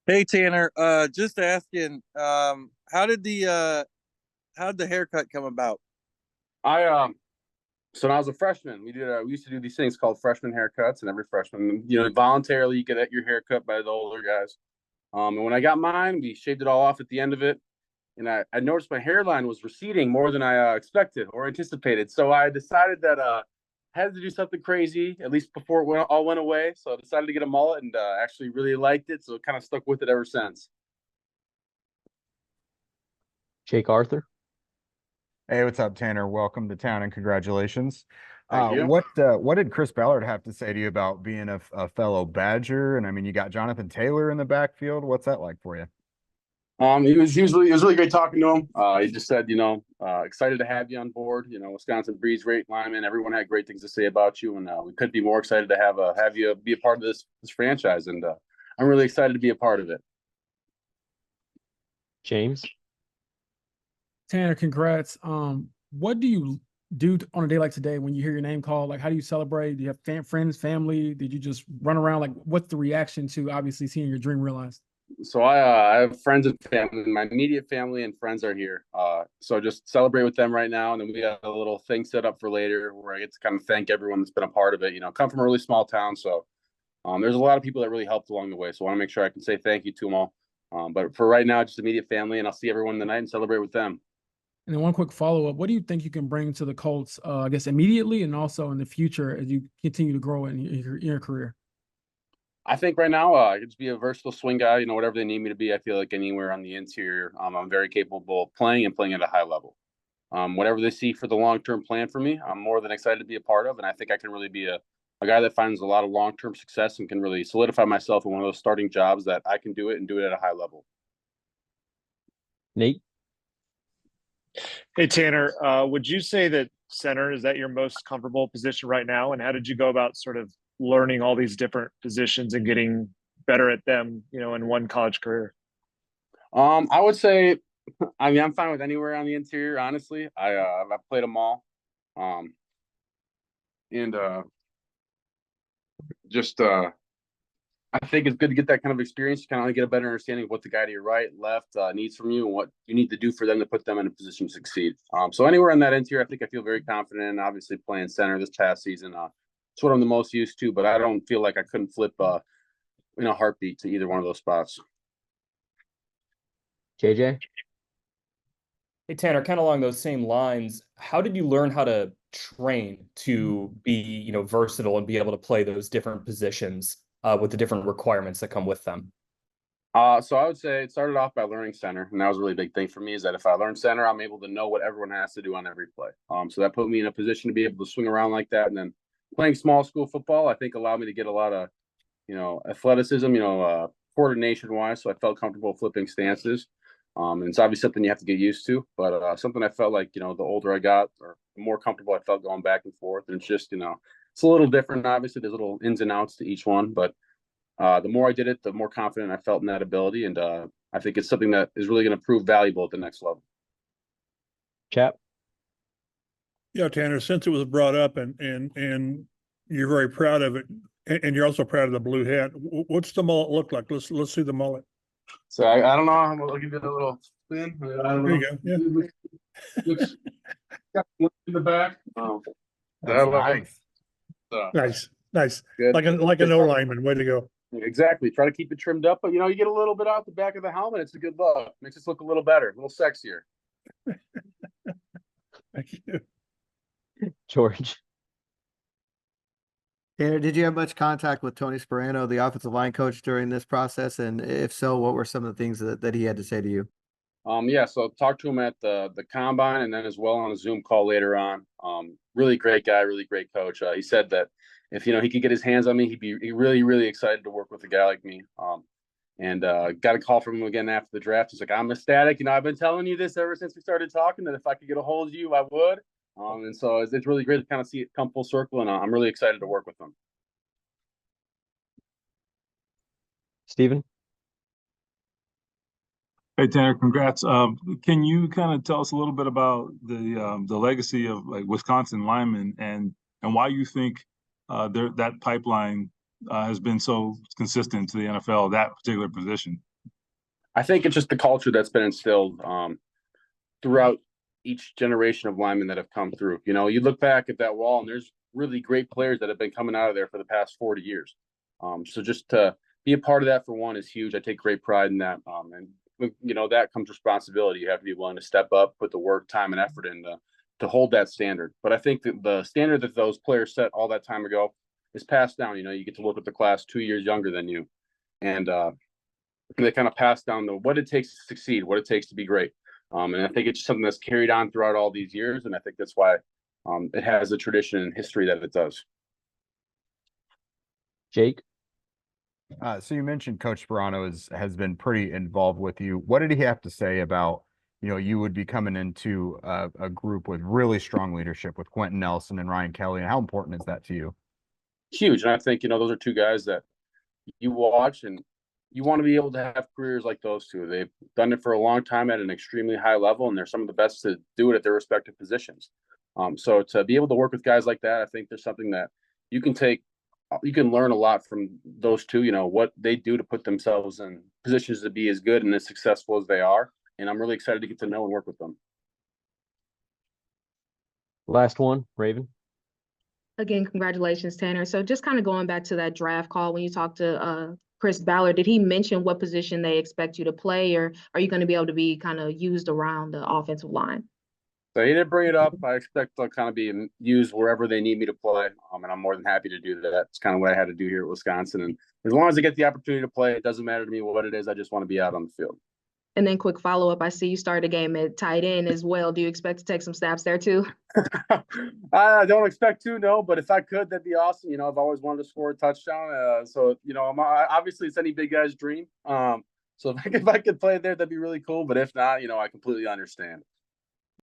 Hey Tanner, just asking, how did the haircut come about? I so when I was a freshman, we used to do these things called freshman haircuts, and every freshman, voluntarily you get your haircut by the older guys. And when I got mine, we shaved it all off at the end of it, and I noticed my hairline was receding more than I expected or anticipated. So I decided that I had to do something crazy at least before all went away. So I decided to get a mullet, and actually really liked it. So kind of stuck with it ever since. Jake Arthur. Hey, what's up, Tanner? Welcome to town and congratulations. Thank you. What did Chris Ballard have to say to you about being a fellow Badger? And I mean, you got Jonathan Taylor in the backfield. What's that like for you? It was really great talking to him. He just said, excited to have you on board. Wisconsin breeds great lineman. Everyone had great things to say about you, and we couldn't be more excited to have you be a part of this franchise. And I'm really excited to be a part of it. James. Tanner, congrats. What do you do on a day like today when you hear your name called? Like, how do you celebrate? Do you have friends, family? Did you just run around? Like, what's the reaction to obviously seeing your dream realized? So I have friends and family. My immediate family and friends are here. So just celebrate with them right now, and then we got a little thing set up for later where I get to kind of thank everyone that's been a part of it. Come from a really small town, so there's a lot of people that really helped along the way. So I want to make sure I can say thank you to them all. But for right now, just immediate family, and I'll see everyone tonight and celebrate with them. And then one quick follow-up. What do you think you can bring to the Colts, I guess, immediately and also in the future as you continue to grow in your career? I think right now I could just be a versatile swing guy. Whatever they need me to be, I feel like anywhere on the interior, I'm very capable of playing and playing at a high level. Whatever they see for the long-term plan for me, I'm more than excited to be a part of, and I think I can really be a guy that finds a lot of long-term success and can really solidify myself in one of those starting jobs that I can do it and do it at a high level. Nate. Hey, Tanner, would you say that center is that your most comfortable position right now? And how did you go about sort of learning all these different positions and getting better at them, in one college career? I would say, I mean, I'm fine with anywhere on the interior. Honestly, I've played them all, and just I think it's good to get that kind of experience to kind of get a better understanding of what the guy to your right, left needs from you and what you need to do for them to put them in a position to succeed. So anywhere in that interior, I think I feel very confident in. Obviously, playing center this past season, it's what I'm the most used to. But I don't feel like I couldn't flip in a heartbeat to either one of those spots. JJ. Hey, Tanner, kind of along those same lines, how did you learn how to train to be, versatile and be able to play those different positions with the different requirements that come with them? So I would say it started off by learning center, and that was a really big thing for me. Is that if I learn center, I'm able to know what everyone has to do on every play. So that put me in a position to be able to swing around like that, and then playing small school football, I think allowed me to get a lot of, athleticism, coordination wise. So I felt comfortable flipping stances. And it's obviously something you have to get used to, but something I felt like, the older I got or the more comfortable I felt going back and forth. And it's just, it's a little different. Obviously, there's little ins and outs to each one, but the more I did it, the more confident I felt in that ability. And I think it's something that is really going to prove valuable at the next level. Chap. Yeah, Tanner, since it was brought up and you're very proud of it, and you're also proud of the blue hat, what's the mullet look like? Let's see the mullet. So I don't know. I'll give you a little spin. I don't There know. you go. Yeah. Looks got one in the back. That's nice. Nice. Good. Like an O lineman. Way to go. Exactly. Try to keep it trimmed up, but you get a little bit out the back of the helmet. It's a good look. Makes us look a little better, a little sexier. Thank you. George. Tanner, did you have much contact with Tony Sperano, the offensive line coach, during this process? And if so, what were some of the things that he had to say to you? Yeah, so talked to him at the combine and then as well on a Zoom call later on. Really great guy, really great coach. He said that if he could get his hands on me, he'd be really, really excited to work with a guy like me. And got a call from him again after the draft. He's like, I'm ecstatic. I've been telling you this ever since we started talking, that if I could get a hold of you, I would. And so it's really great to kind of see it come full circle, and I'm really excited to work with them. Stephen. Hey Tanner, congrats. Can you kind of tell us a little bit about the legacy of like Wisconsin linemen and why you think that pipeline has been so consistent to the NFL, that particular position? I think it's just the culture that's been instilled throughout each generation of linemen that have come through. You know, you look back at that wall, and there's really great players that have been coming out of there for the past 40 years. So just to be a part of that, for one, is huge. I take great pride in that. And you know, that comes responsibility. You have to be willing to step up, put the work, time, and effort in to hold that standard. But I think that the standard that those players set all that time ago is passed down. You know, you get to look at the class 2 years younger than you, and they kind of pass down what it takes to succeed, what it takes to be great. And I think it's just something that's carried on throughout all these years, and I think that's why it has the tradition and history that it does. Jake? So you mentioned Coach Sperano has been pretty involved with you. What did he have to say about, you know, you would be coming into a group with really strong leadership with Quentin Nelson and Ryan Kelly, and how important is that to you? Huge. And I think, you know, those are two guys that you watch and you want to be able to have careers like those two. They've done it for a long time at an extremely high level, and they're some of the best to do it at their respective positions. So to be able to work with guys like that, I think there's something that you can learn a lot from those two, you know, what they do to put themselves in positions to be as good and as successful as they are. And I'm really excited to get to know and work with them. Last one, Raven. Again, congratulations, Tanner. So just kind of going back to that draft call, when you talked to Chris Ballard, did he mention what position they expect you to play, or are you going to be able to be kind of used around the offensive line? So he didn't bring it up. I expect they'll kind of be used wherever they need me to play. And I'm more than happy to do that. It's kind of what I had to do here at Wisconsin. And as long as I get the opportunity to play, it doesn't matter to me what it is. I just want to be out on the field. And then quick follow-up, I see you started a game at tight end as well. Do you expect to take some snaps there too? I don't expect to, no, but if I could, that'd be awesome. You know, I've always wanted to score a touchdown. So, you know, obviously it's any big guy's dream. So if I could play there, that'd be really cool. But if not, you know, I completely understand.